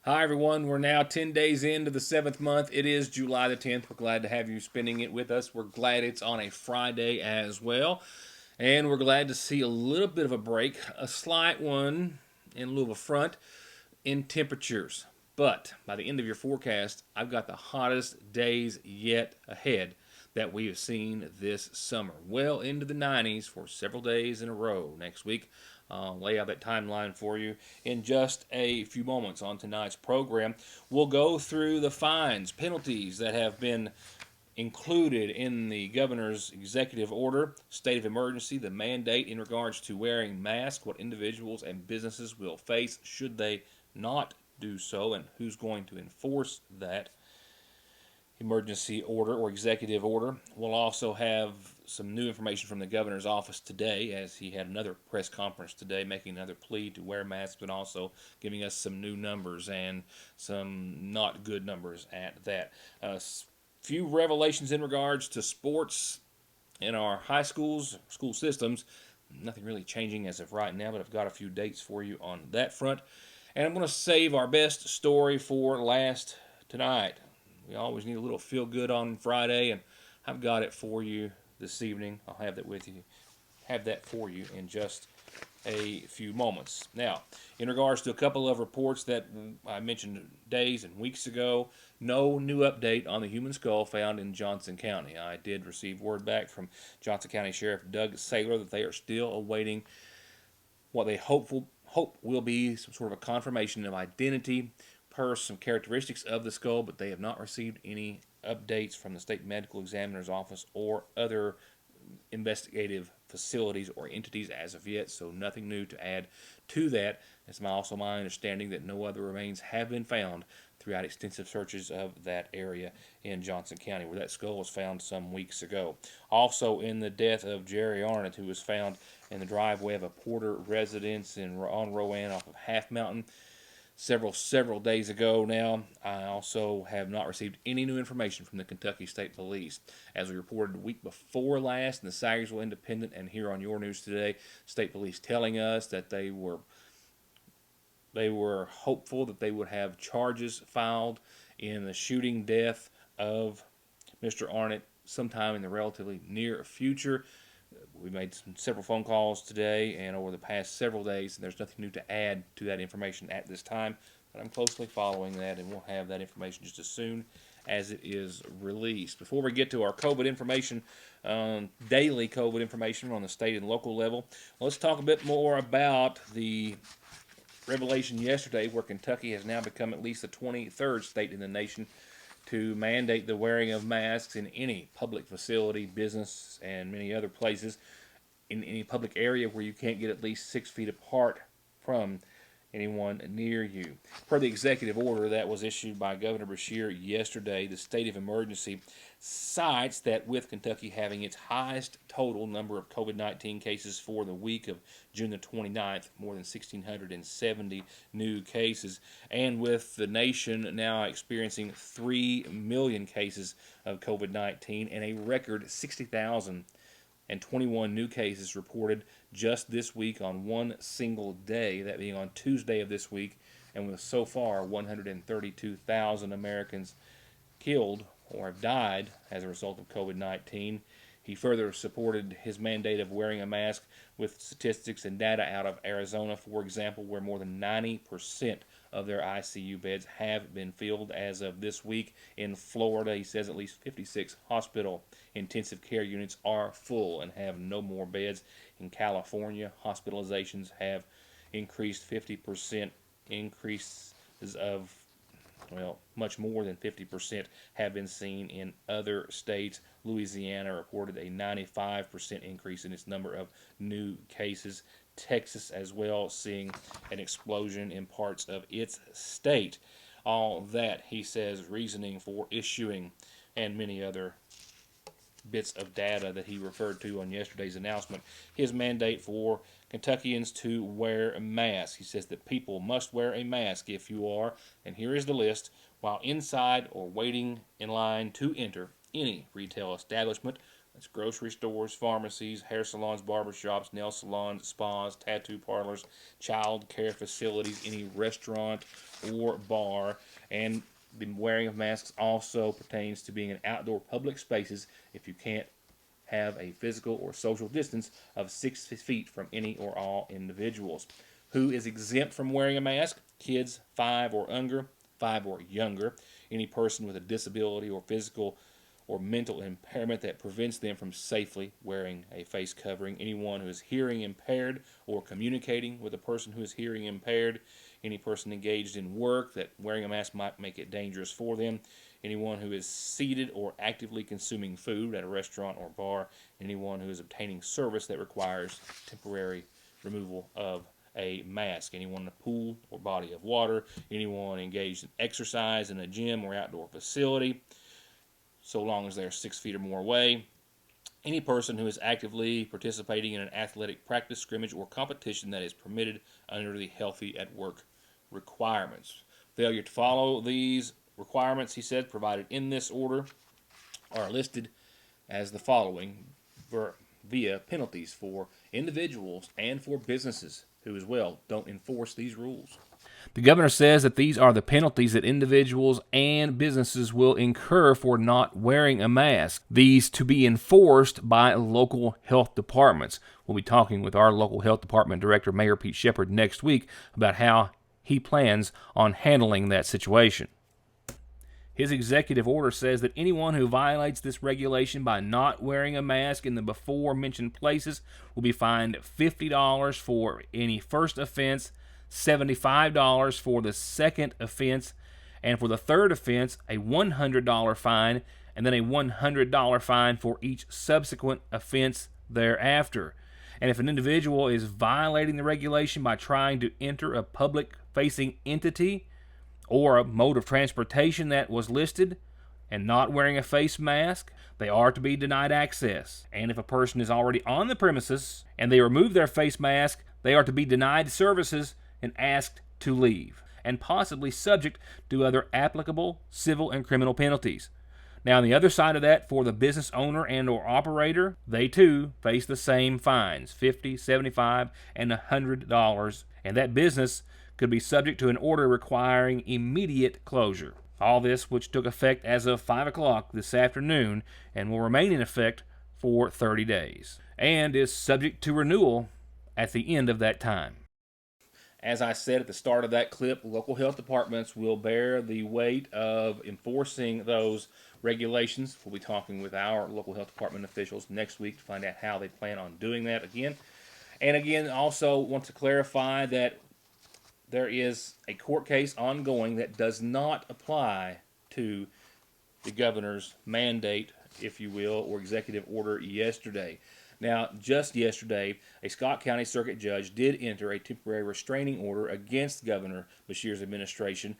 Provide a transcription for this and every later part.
Hi, everyone. We're now 10 days into the seventh month. It is July the 10th. We're glad to have you spending it with us. We're glad it's on a Friday as well. And we're glad to see a little bit of a break, a slight one in lieu of a front in temperatures. But by the end of your forecast, I've got the hottest days yet ahead that we have seen this summer. Well into the 90s for several days in a row next week. I'll lay out that timeline for you in just a few moments on tonight's program. We'll go through the fines, penalties that have been included in the governor's executive order, state of emergency, the mandate in regards to wearing masks, what individuals and businesses will face should they not do so, and who's going to enforce that emergency order or executive order. We'll also have some new information from the governor's office today, as he had another press conference today making another plea to wear masks, but also giving us some new numbers and some not good numbers at that. Few revelations in regards to sports in our high schools, school systems. Nothing really changing as of right now, but I've got a few dates for you on that front. And I'm going to save our best story for last tonight. We always need a little feel good on Friday, and I've got it for you this evening. I'll have that with you. Have that for you in just a few moments. Now, in regards to a couple of reports that I mentioned days and weeks ago, no new update on the human skull found in Johnson County. I did receive word back from Johnson County Sheriff Doug Saylor that they are still awaiting what they hope will be some sort of a confirmation of identity per some characteristics of the skull, but they have not received any updates from the state medical examiner's office or other investigative facilities or entities as of yet, so nothing new to add to that. It's also my understanding that no other remains have been found throughout extensive searches of that area in Johnson County, where that skull was found some weeks ago. Also, in the death of Jerry Arnott, who was found in the driveway of a Porter residence on Rowan off of Half Mountain several days ago now. I also have not received any new information from the Kentucky State Police. As we reported the week before last in the Sagersville Independent and here on your news today, State Police telling us that they were hopeful that they would have charges filed in the shooting death of Mr. Arnott sometime in the relatively near future. We made several phone calls today and over the past several days, and there's nothing new to add to that information at this time. But I'm closely following that, and we'll have that information just as soon as it is released. Before we get to our COVID information, daily COVID information on the state and local level, let's talk a bit more about the revelation yesterday where Kentucky has now become at least the 23rd state in the nation to mandate the wearing of masks in any public facility, business, and many other places in any public area where you can't get at least 6 feet apart from anyone near you. Per the executive order that was issued by Governor Beshear yesterday, the state of emergency cites that with Kentucky having its highest total number of COVID-19 cases for the week of June the 29th, more than 1,670 new cases, and with the nation now experiencing 3 million cases of COVID-19 and a record 60,000 and 21 new cases reported just this week on one single day, that being on Tuesday of this week, and with so far 132,000 Americans killed or have died as a result of COVID-19. He further supported his mandate of wearing a mask with statistics and data out of Arizona, for example, where more than 90% of their ICU beds have been filled as of this week. In Florida, he says at least 56 hospital intensive care units are full and have no more beds. In California, hospitalizations have increased 50%. Increases of much more than 50% have been seen in other states. Louisiana reported a 95% increase in its number of new cases. Texas as well, seeing an explosion in parts of its state. All that, he says, reasoning for issuing and many other bits of data that he referred to on yesterday's announcement. His mandate for Kentuckians to wear a mask. He says that people must wear a mask if you are, and here is the list, while inside or waiting in line to enter any retail establishment, That's grocery stores, pharmacies, hair salons, barbershops, nail salons, spas, tattoo parlors, child care facilities, any restaurant or bar. And the wearing of masks also pertains to being in outdoor public spaces if you can't have a physical or social distance of 6 feet from any or all individuals. Who is exempt from wearing a mask? Kids 5 or younger, any person with a disability or physical or mental impairment that prevents them from safely wearing a face covering, anyone who is hearing impaired or communicating with a person who is hearing impaired, any person engaged in work that wearing a mask might make it dangerous for them, anyone who is seated or actively consuming food at a restaurant or bar, anyone who is obtaining service that requires temporary removal of a mask, anyone in a pool or body of water, anyone engaged in exercise in a gym or outdoor facility, so long as they're 6 feet or more away, any person who is actively participating in an athletic practice, scrimmage, or competition that is permitted under the Healthy at Work requirements. Failure to follow these requirements, he said, provided in this order, are listed as the following via penalties for individuals and for businesses who as well don't enforce these rules. The governor says that these are the penalties that individuals and businesses will incur for not wearing a mask. These to be enforced by local health departments. We'll be talking with our local health department director, Mayor Pete Shepard, next week about how he plans on handling that situation. His executive order says that anyone who violates this regulation by not wearing a mask in the before-mentioned places will be fined $50 for any first offense, $75 for the second offense, and for the third offense, a $100 fine, and then a $100 fine for each subsequent offense thereafter. And if an individual is violating the regulation by trying to enter a public-facing entity or a mode of transportation that was listed and not wearing a face mask, they are to be denied access. And if a person is already on the premises and they remove their face mask, they are to be denied services and asked to leave, and possibly subject to other applicable civil and criminal penalties. Now, on the other side of that, for the business owner and or operator, they too face the same fines, $50, $75, and $100, and that business could be subject to an order requiring immediate closure. All this which took effect as of 5 o'clock this afternoon and will remain in effect for 30 days, and is subject to renewal at the end of that time. As I said at the start of that clip, local health departments will bear the weight of enforcing those regulations. We'll be talking with our local health department officials next week to find out how they plan on doing that again. And again, also want to clarify that there is a court case ongoing that does not apply to the governor's mandate, if you will, or executive order yesterday. Now, just yesterday, a Scott County Circuit Judge did enter a temporary restraining order against Governor Beshear's administration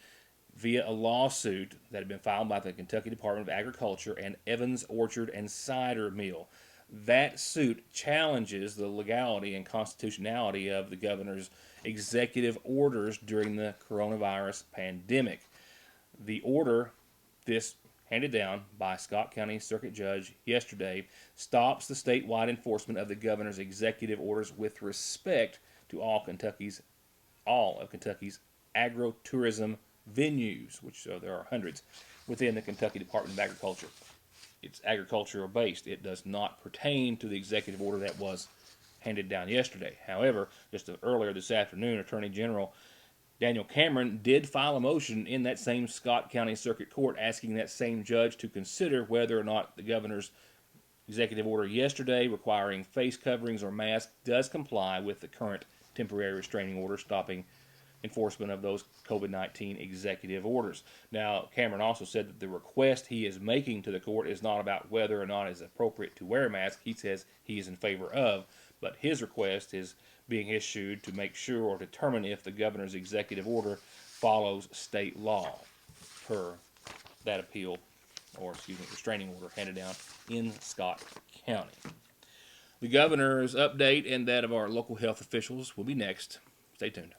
via a lawsuit that had been filed by the Kentucky Department of Agriculture and Evans Orchard and Cider Mill. That suit challenges the legality and constitutionality of the governor's executive orders during the coronavirus pandemic. The order, this handed down by Scott County Circuit Judge yesterday, stops the statewide enforcement of the governor's executive orders with respect to all of Kentucky's agro-tourism venues, which there are hundreds within the Kentucky Department of Agriculture. It's agricultural based. It does not pertain to the executive order that was handed down yesterday. However, just earlier this afternoon, Attorney General Daniel Cameron did file a motion in that same Scott County Circuit Court asking that same judge to consider whether or not the governor's executive order yesterday requiring face coverings or masks does comply with the current temporary restraining order stopping enforcement of those COVID-19 executive orders. Now, Cameron also said that the request he is making to the court is not about whether or not it's appropriate to wear a mask. He says he is in favor of, but his request is being issued to make sure or determine if the governor's executive order follows state law per that restraining order handed down in Scott County. The governor's update and that of our local health officials will be next. Stay tuned.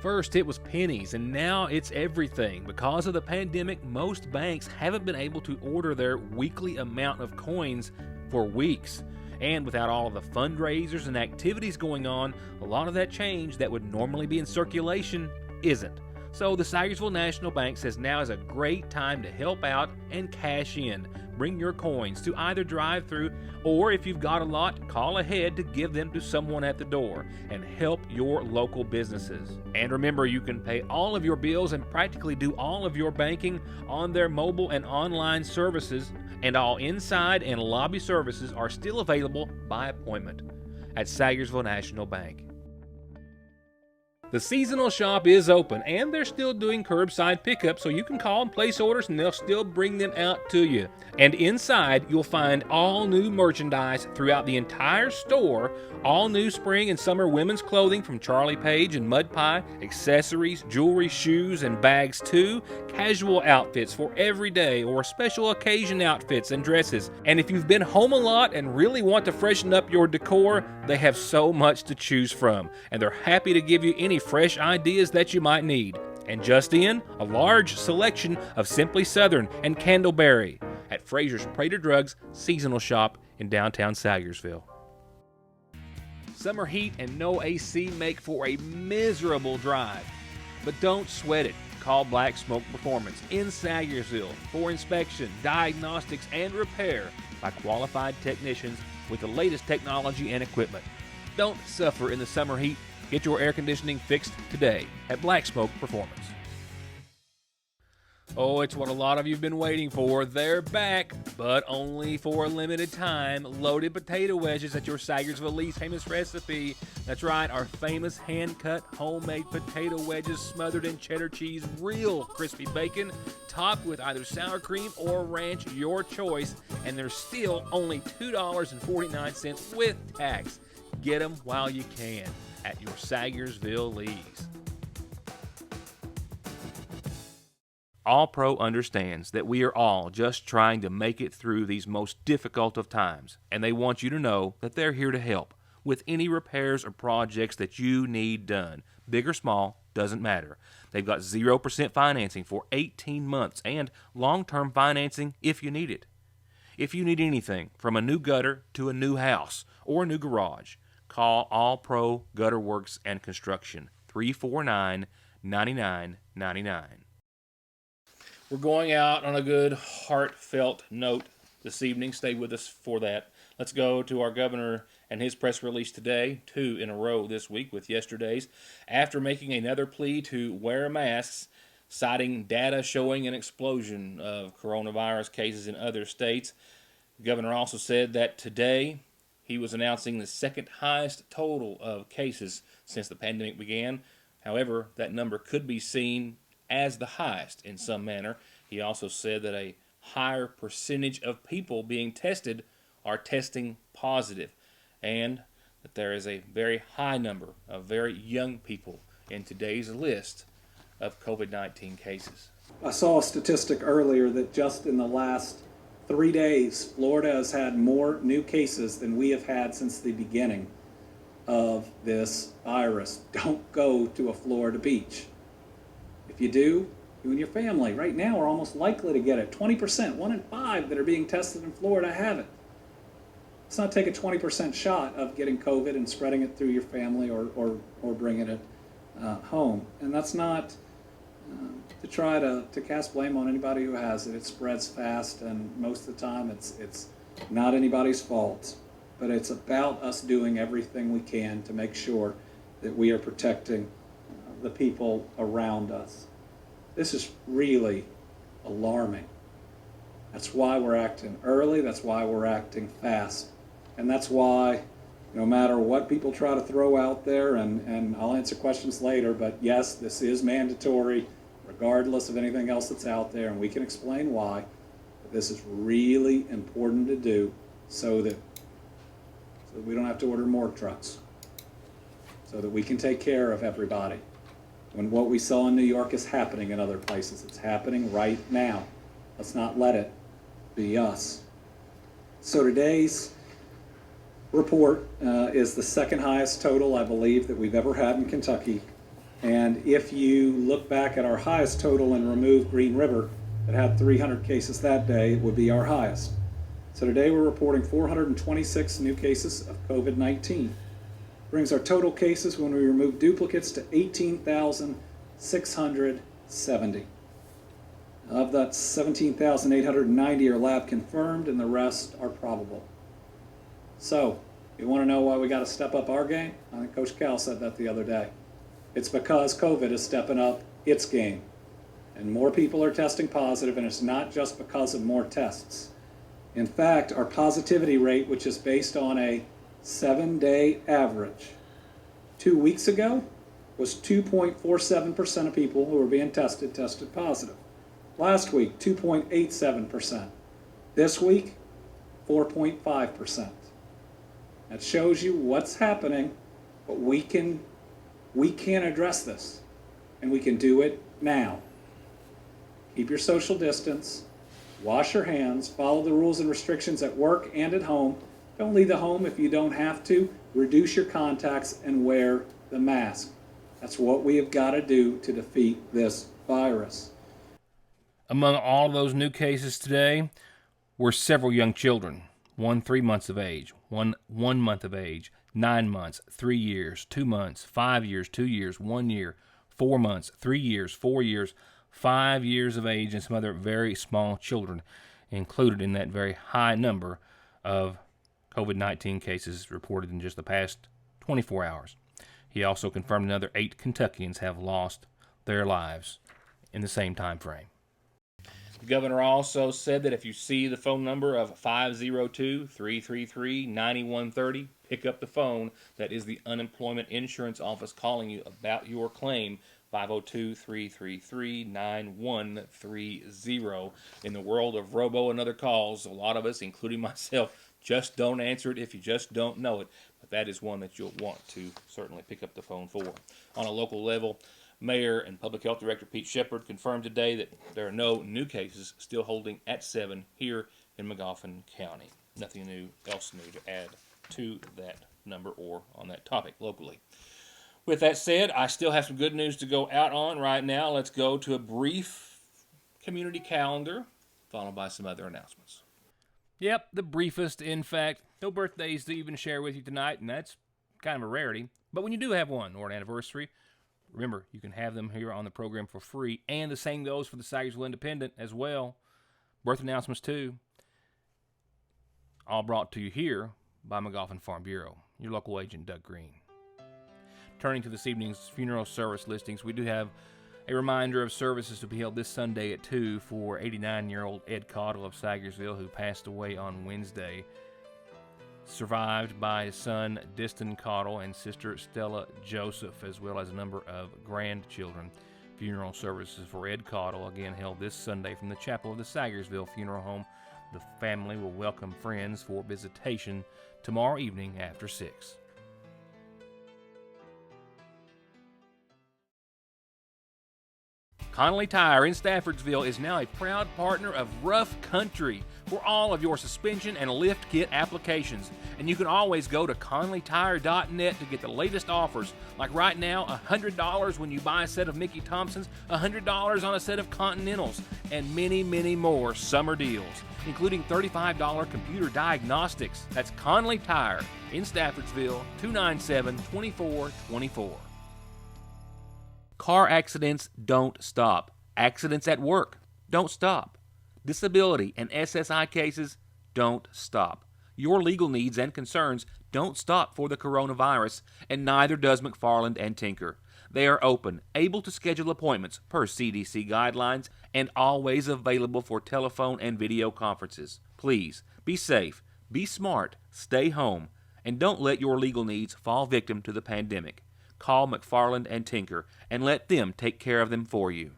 First, it was pennies, and now it's everything. Because of the pandemic, most banks haven't been able to order their weekly amount of coins for weeks. And without all of the fundraisers and activities going on, a lot of that change that would normally be in circulation isn't. So the Sayersville National Bank says now is a great time to help out and cash in. Bring your coins to either drive-through, or if you've got a lot, call ahead to give them to someone at the door and help your local businesses. And remember, you can pay all of your bills and practically do all of your banking on their mobile and online services, and all inside and lobby services are still available by appointment at Sayersville National Bank. The seasonal shop is open, and they're still doing curbside pickup, so you can call and place orders and they'll still bring them out to you. And inside, you'll find all new merchandise throughout the entire store, all new spring and summer women's clothing from Charlie Page and Mud Pie, accessories, jewelry, shoes, and bags too, casual outfits for everyday or special occasion outfits and dresses. And if you've been home a lot and really want to freshen up your decor, they have so much to choose from, and they're happy to give you any fresh ideas that you might need. And just in, a large selection of Simply Southern and Candleberry at Fraser's Prater Drugs seasonal shop in downtown Sayersville. Summer heat and no AC make for a miserable drive, but don't sweat it. Call Black Smoke Performance in Sayersville for inspection, diagnostics, and repair by qualified technicians with the latest technology and equipment. Don't suffer in the summer heat. Get your air conditioning fixed today at Black Smoke Performance. Oh, it's what a lot of you have been waiting for. They're back, but only for a limited time. Loaded potato wedges at your Sayersville Lee's famous recipe. That's right, our famous hand-cut homemade potato wedges smothered in cheddar cheese, real crispy bacon, topped with either sour cream or ranch, your choice. And they're still only $2.49 with tax. Get them while you can at your Sayersville Lee's. All Pro understands that we are all just trying to make it through these most difficult of times, and they want you to know that they're here to help with any repairs or projects that you need done. Big or small, doesn't matter. They've got 0% financing for 18 months and long-term financing if you need it. If you need anything from a new gutter to a new house or a new garage, call All Pro Gutter Works and Construction, 349-9999. We're going out on a good, heartfelt note this evening. Stay with us for that. Let's go to our governor and his press release today, 2 in a row this week with yesterday's. After making another plea to wear masks, citing data showing an explosion of coronavirus cases in other states, the governor also said that today he was announcing the second highest total of cases since the pandemic began. However, that number could be seen as the highest in some manner. He also said that a higher percentage of people being tested are testing positive, and that there is a very high number of very young people in today's list of COVID-19 cases. I saw a statistic earlier that just in the last 3 days, Florida has had more new cases than we have had since the beginning of this virus. Don't go to a Florida beach. If you do, you and your family right now are almost likely to get it. 20%, 1 in 5 that are being tested in Florida have it. Let's not take a 20% shot of getting COVID and spreading it through your family or bringing it home. And that's not to try to cast blame on anybody who has it. It spreads fast, and most of the time it's not anybody's fault. But it's about us doing everything we can to make sure that we are protecting the people around us. This is really alarming. That's why we're acting early, that's why we're acting fast. And that's why no matter what people try to throw out there, and I'll answer questions later, but yes, this is mandatory regardless of anything else that's out there, and we can explain why. But this is really important to do so that we don't have to order more trucks, so that we can take care of everybody. When what we saw in New York is happening in other places, it's happening right now. Let's not let it be us. So today's report is the second highest total, I believe, that we've ever had in Kentucky. And if you look back at our highest total and remove Green River, that had 300 cases that day, it would be our highest. So today we're reporting 426 new cases of COVID-19. Brings our total cases when we remove duplicates to 18,670. Of that, 17,890 are lab confirmed and the rest are probable. So, you want to know why we got to step up our game? I think Coach Cal said that the other day. It's because COVID is stepping up its game. And more people are testing positive, and it's not just because of more tests. In fact, our positivity rate, which is based on a 7-day average, 2 weeks ago was 2.47% of people who were being tested positive. Last week, 2.87%. This week, 4.5%. That shows you what's happening, but we can address this, and we can do it now. Keep your social distance, wash your hands, follow the rules and restrictions at work and at home. Don't leave the home if you don't have to. Reduce your contacts and wear the mask. That's what we have got to do to defeat this virus. Among all of those new cases today were several young children. One 3 months of age, one 1 month of age, 9 months, 3 years, 2 months, 5 years, 2 years, 1 year, 4 months, 3 years, 4 years, 5 years of age, and some other very small children included in that very high number of COVID-19 cases reported in just the past 24 hours. He also confirmed another 8 Kentuckians have lost their lives in the same time frame. The governor also said that if you see the phone number of 502-333-9130, pick up the phone. That is the unemployment insurance office calling you about your claim. 502-333-9130. In the world of robo and other calls, a lot of us, including myself, just don't answer it if you just don't know it. But that is one that you'll want to certainly pick up the phone for. On a local level, Mayor and Public Health Director Pete Shepard confirmed today that there are no new cases, still holding at 7 here in Magoffin County. Nothing else new to add to that number or on that topic locally. With that said, I still have some good news to go out on right now. Let's go to a brief community calendar, followed by some other announcements. Yep, the briefest, in fact. No birthdays to even share with you tonight, and that's kind of a rarity. But when you do have one or an anniversary, remember, you can have them here on the program for free, and the same goes for the Sagersville Independent as well. Birth announcements, too. All brought to you here by Magoffin Farm Bureau. Your local agent, Doug Green. Turning to this evening's funeral service listings, we do have a reminder of services to be held this Sunday at 2 for 89-year-old Ed Cottle of Sagersville, who passed away on Wednesday. Survived by his son, Diston Cottle, and sister Stella Joseph, as well as a number of grandchildren. Funeral services for Ed Cottle, again held this Sunday from the chapel of the Sagersville Funeral Home. The family will welcome friends for visitation tomorrow evening after 6. Connolly Tire in Staffordsville is now a proud partner of Rough Country for all of your suspension and lift kit applications. And you can always go to ConnollyTire.net to get the latest offers. Like right now, $100 when you buy a set of Mickey Thompsons, $100 on a set of Continentals, and many, many more summer deals, including $35 computer diagnostics. That's Connolly Tire in Staffordsville, 297-2424. Car accidents don't stop. Accidents at work don't stop. Disability and SSI cases don't stop. Your legal needs and concerns don't stop for the coronavirus, and neither does McFarland and Tinker. They are open, able to schedule appointments per CDC guidelines, and always available for telephone and video conferences. Please, be safe, be smart, stay home, and don't let your legal needs fall victim to the pandemic. Call McFarland and Tinker and let them take care of them for you.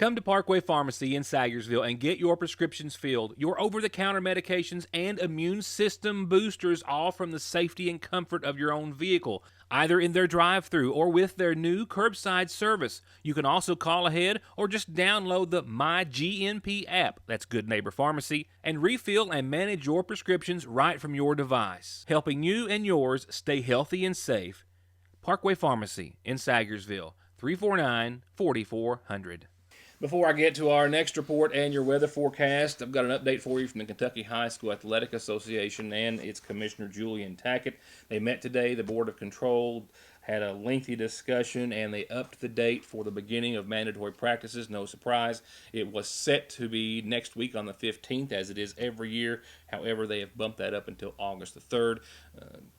Come to Parkway Pharmacy in Sayersville and get your prescriptions filled, your over-the-counter medications, and immune system boosters, all from the safety and comfort of your own vehicle, either in their drive-thru or with their new curbside service. You can also call ahead or just download the MyGNP app, that's Good Neighbor Pharmacy, and refill and manage your prescriptions right from your device, helping you and yours stay healthy and safe. Parkway Pharmacy in Sayersville, 349-4400. Before I get to our next report and your weather forecast, I've got an update for you from the Kentucky High School Athletic Association and its Commissioner Julian Tackett. They met today. The Board of Control had a lengthy discussion, and they upped the date for the beginning of mandatory practices. No surprise. It was set to be next week on the 15th, as it is every year. However, they have bumped that up until August the 3rd.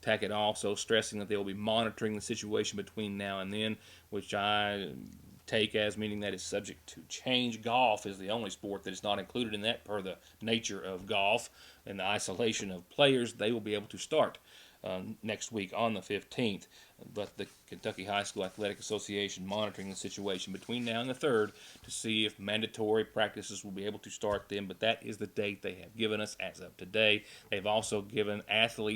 Tackett also stressing that they will be monitoring the situation between now and then, which I take as meaning that it's subject to change. Golf is the only sport that is not included in that per the nature of golf and the isolation of players. They will be able to start next week on the 15th. But the Kentucky High School Athletic Association monitoring the situation between now and the 3rd to see if mandatory practices will be able to start then. But that is the date they have given us as of today. They've also given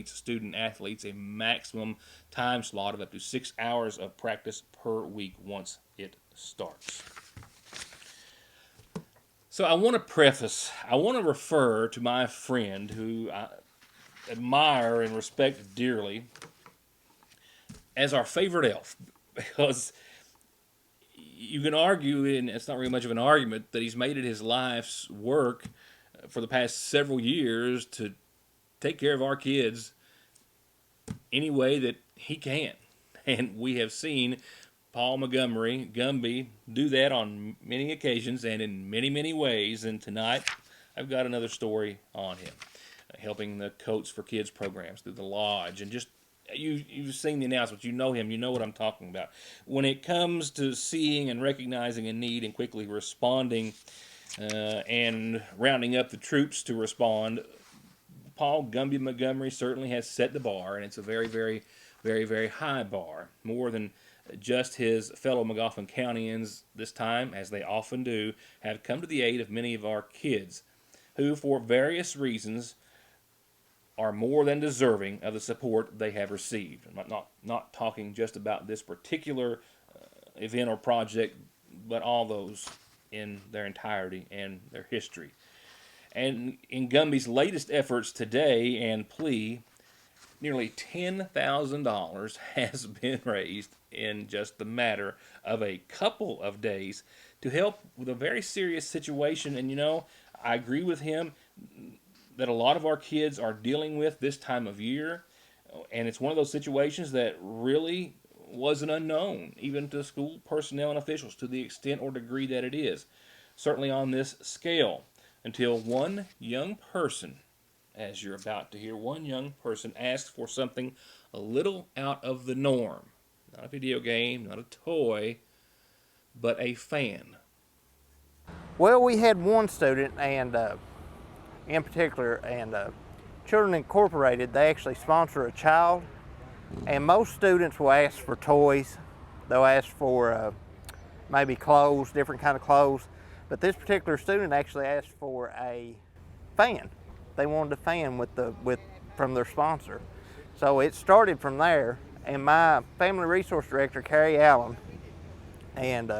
student athletes, a maximum time slot of up to 6 hours of practice per week once it starts. So I want to refer to my friend who I admire and respect dearly as our favorite elf, because you can argue, and it's not really much of an argument, that he's made it his life's work for the past several years to take care of our kids any way that he can. And we have seen Paul Montgomery, Gumby, do that on many occasions and in many, many ways. And tonight, I've got another story on him, helping the Coats for Kids programs through the Lodge. And just, you've seen the announcements. You know him. You know what I'm talking about. When it comes to seeing and recognizing a need and quickly responding and rounding up the troops to respond, Paul Gumby Montgomery certainly has set the bar, and it's a very, very, very, very high bar. More than just his fellow Magoffin Countyans this time, as they often do, have come to the aid of many of our kids who, for various reasons, are more than deserving of the support they have received. I'm not talking just about this particular event or project, but all those in their entirety and their history. And in Gumby's latest efforts today and plea, nearly $10,000 has been raised in just the matter of a couple of days to help with a very serious situation. And I agree with him that a lot of our kids are dealing with this time of year, and it's one of those situations that really was an unknown, even to school personnel and officials, to the extent or degree that it is, certainly on this scale, until one young person, as you're about to hear, one young person asked for something a little out of the norm. Not a video game, not a toy, but a fan. Well, we had one student, and in particular, and Children Incorporated, they actually sponsor a child, and most students will ask for toys. They'll ask for maybe clothes, different kind of clothes, but this particular student actually asked for a fan. They wanted a fan from their sponsor. So it started from there, and my family resource director, Carrie Allen, and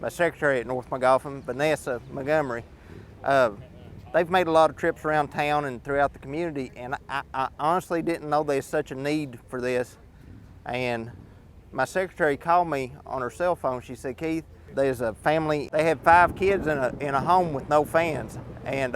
my secretary at North Magoffin, Vanessa Montgomery, they've made a lot of trips around town and throughout the community, and I honestly didn't know there's such a need for this. And my secretary called me on her cell phone. She said, Keith, there's a family, they had 5 kids in a home with no fans, and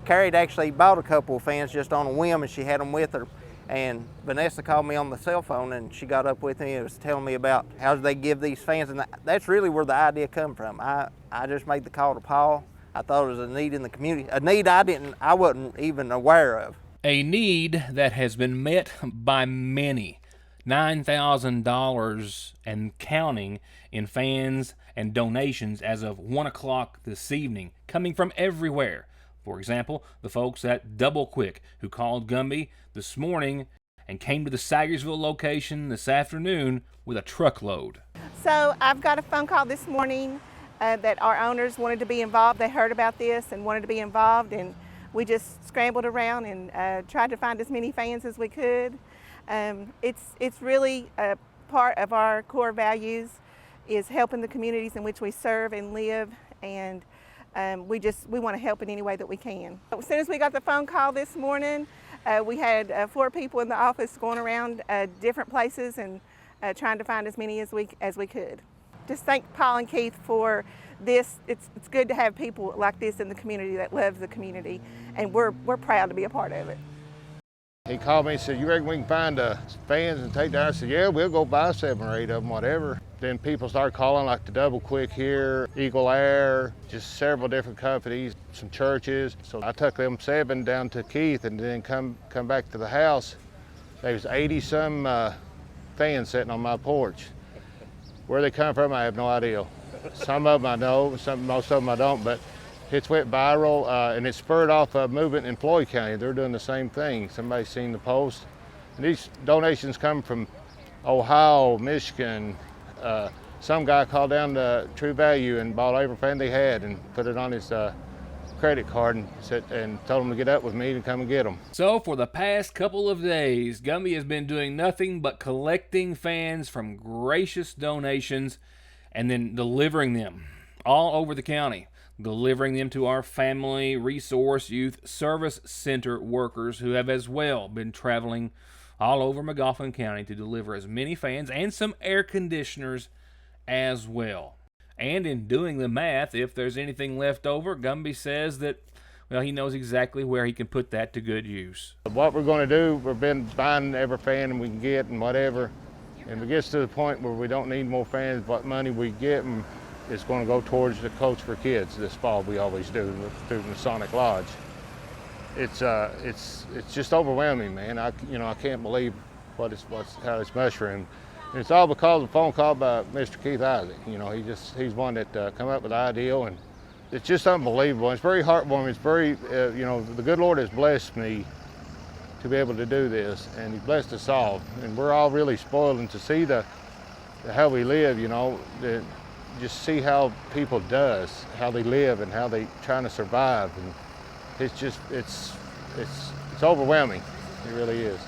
Carrie had actually bought a couple of fans just on a whim, and she had them with her. And Vanessa called me on the cell phone, and she got up with me and was telling me about how they give these fans, and that's really where the idea come from. I just made the call to Paul. I thought it was a need in the community, a need I wasn't even aware of. A need that has been met by many. $9,000 and counting in fans and donations as of 1 o'clock this evening, coming from everywhere. For example, the folks at Double Quick who called Gumby this morning and came to the Sayersville location this afternoon with a truckload. So I've got a phone call this morning that our owners wanted to be involved. They heard about this and wanted to be involved, and we just scrambled around and tried to find as many fans as we could. It's really a part of our core values is helping the communities in which we serve and live, and we want to help in any way that we can. As soon as we got the phone call this morning, we had 4 people in the office going around different places and trying to find as many as we could. Just thank Paul and Keith for this. It's good to have people like this in the community that loves the community, and we're proud to be a part of it. He called me and said, "You reckon we can find fans and take down?" I said, "Yeah, we'll go buy 7 or 8 of them, whatever." Then people started calling, like the Double Quick here, Eagle Air, just several different companies, some churches. So I took them 7 down to Keith, and then come back to the house. There was 80-some fans sitting on my porch. Where they come from, I have no idea. Some of them I know, most of them I don't, but it's went viral, and it spurred off a movement in Floyd County. They're doing the same thing. Somebody's seen the post. And these donations come from Ohio, Michigan. Some guy called down to True Value and bought every fan they had and put it on his credit card and told them to get up with me and come and get them. So for the past couple of days, Gumby has been doing nothing but collecting fans from gracious donations and then delivering them all over the county, delivering them to our Family Resource Youth Service Center workers who have as well been traveling all over McGoffin County to deliver as many fans and some air conditioners as well. And in doing the math, if there's anything left over, Gumby says that, well, he knows exactly where he can put that to good use. What we're going to do, we've been buying every fan we can get and whatever. And if it gets to the point where we don't need more fans, what money we get is going to go towards the Coach for Kids this fall. We always do through the Masonic Lodge. It's just overwhelming, man. I can't believe how it's mushroomed. And it's all because of a phone call by Mr. Keith Isaac. He's one that come up with the idea, and it's just unbelievable. It's very heartwarming. It's very, the good Lord has blessed me to be able to do this, and He's blessed us all. And we're all really spoiled, and to see how we live, just see how people does, how they live, and how they trying to survive, and it's overwhelming. It really is.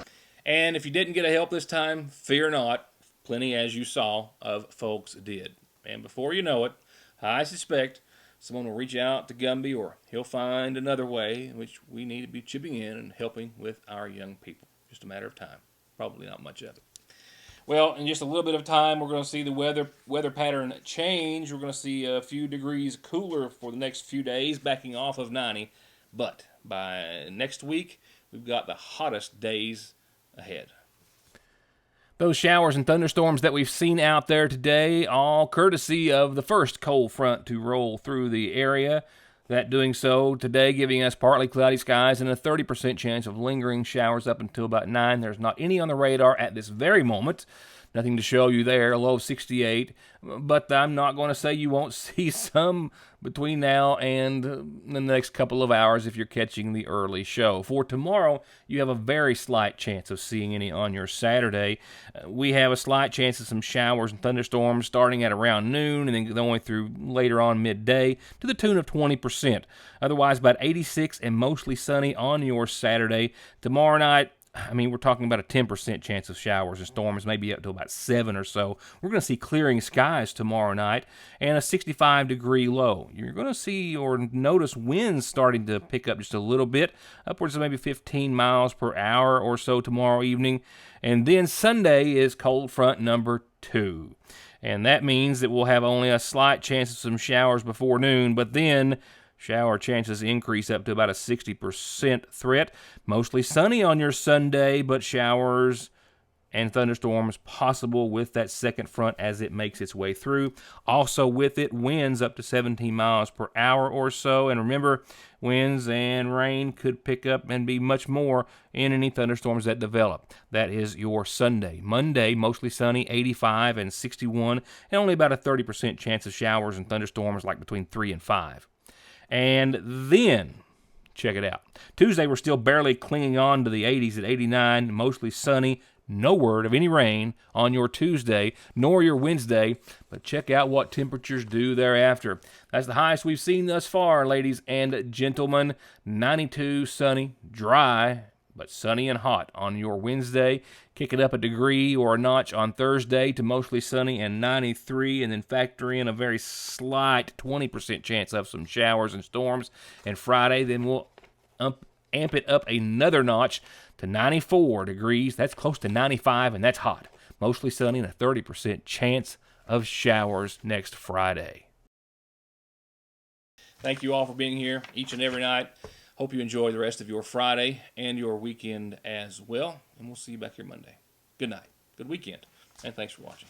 And if you didn't get a help this time, fear not. Plenty, as you saw, of folks did. And before you know it, I suspect someone will reach out to Gumby, or he'll find another way in which we need to be chipping in and helping with our young people. Just a matter of time. Probably not much of it. Well, in just a little bit of time, we're going to see the weather pattern change. We're going to see a few degrees cooler for the next few days, backing off of 90. But by next week, we've got the hottest days ahead. Those showers and thunderstorms that we've seen out there today, all courtesy of the first cold front to roll through the area. That doing so today, giving us partly cloudy skies and a 30% chance of lingering showers up until about 9. There's not any on the radar at this very moment. Nothing to show you there, a low of 68. But I'm not going to say you won't see some between now and the next couple of hours if you're catching the early show. For tomorrow, you have a very slight chance of seeing any on your Saturday. We have a slight chance of some showers and thunderstorms starting at around noon and then going through later on midday to the tune of 20%. Otherwise, about 86 and mostly sunny on your Saturday. Tomorrow night, we're talking about a 10% chance of showers and storms, maybe up to about 7 or so. We're going to see clearing skies tomorrow night and a 65-degree low. You're going to see or notice winds starting to pick up just a little bit, upwards of maybe 15 miles per hour or so tomorrow evening. And then Sunday is cold front number 2. And that means that we'll have only a slight chance of some showers before noon, but then shower chances increase up to about a 60% threat. Mostly sunny on your Sunday, but showers and thunderstorms possible with that second front as it makes its way through. Also with it, winds up to 17 miles per hour or so. And remember, winds and rain could pick up and be much more in any thunderstorms that develop. That is your Sunday. Monday, mostly sunny, 85 and 61, and only about a 30% chance of showers and thunderstorms, like between 3 and 5. And then, check it out. Tuesday, we're still barely clinging on to the 80s at 89, mostly sunny, No word of any rain on your Tuesday nor your Wednesday, but check out what temperatures do thereafter. That's the highest we've seen thus far, ladies and gentlemen. 92, sunny, dry, but sunny and hot on your Wednesday. Kick it up a degree or a notch on Thursday to mostly sunny and 93, and then factor in a very slight 20% chance of some showers and storms. And Friday, then we'll amp it up another notch to 94 degrees. That's close to 95, and that's hot. Mostly sunny and a 30% chance of showers next Friday. Thank you all for being here each and every night. Hope you enjoy the rest of your Friday and your weekend as well. And we'll see you back here Monday. Good night. Good weekend. And thanks for watching.